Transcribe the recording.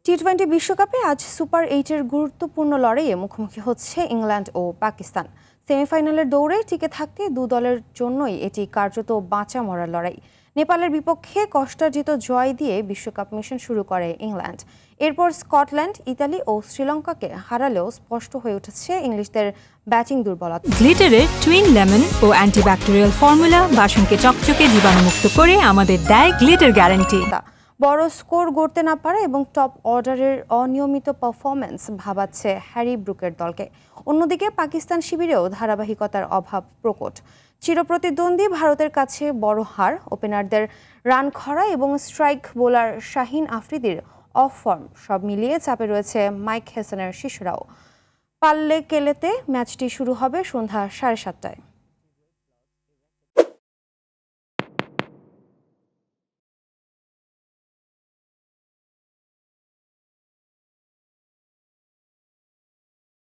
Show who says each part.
Speaker 1: টি-20 বিশ্বকাপে আজ সুপার 8-এর গুরুত্বপূর্ণ লড়াইয়ে মুখোমুখি হচ্ছে ইংল্যান্ড ও পাকিস্তান। সেমিফাইনালের দৌড়ে টিকে থাকতে দু দলের জন্যই এটি কার্যত বাঁচা মরার লড়াই। নেপালের বিপক্ষে কষ্টার্জিত জয় দিয়ে বিশ্বকাপ মিশন শুরু করে ইংল্যান্ড। এরপর স্কটল্যান্ড, ইতালি ও শ্রীলঙ্কাকে হারালেও স্পষ্ট হয়ে উঠেছে ইংলিশদের ব্যাটিং দুর্বলতা।
Speaker 2: গ্লিটারের টুইন লেমন ও অ্যান্টিব্যাকটেরিয়াল ফর্মুলা বাসনকে চকচকে জীবাণুমুক্ত করে আমাদের দেয় গ্লিটার গ্যারান্টি।
Speaker 1: বড় স্কোর গড়তে না পারা এবং টপ অর্ডারের অনিয়মিত পারফরম্যান্স ভাবাচ্ছে হ্যারি ব্রুকের দলকে। অন্যদিকে পাকিস্তান শিবিরেও ধারাবাহিকতার অভাব প্রকট। চিরপ্রতিদ্বন্দ্বী ভারতের কাছে বড় হার, ওপেনারদের রান খরা এবং স্ট্রাইক বোলার শাহিন আফ্রিদির অফ ফর্ম সব মিলিয়ে চাপে রয়েছে মাইক হেসনের শিশুরাও। পাল্লে কেলেতে ম্যাচটি শুরু হবে সন্ধ্যা 7:30টায়।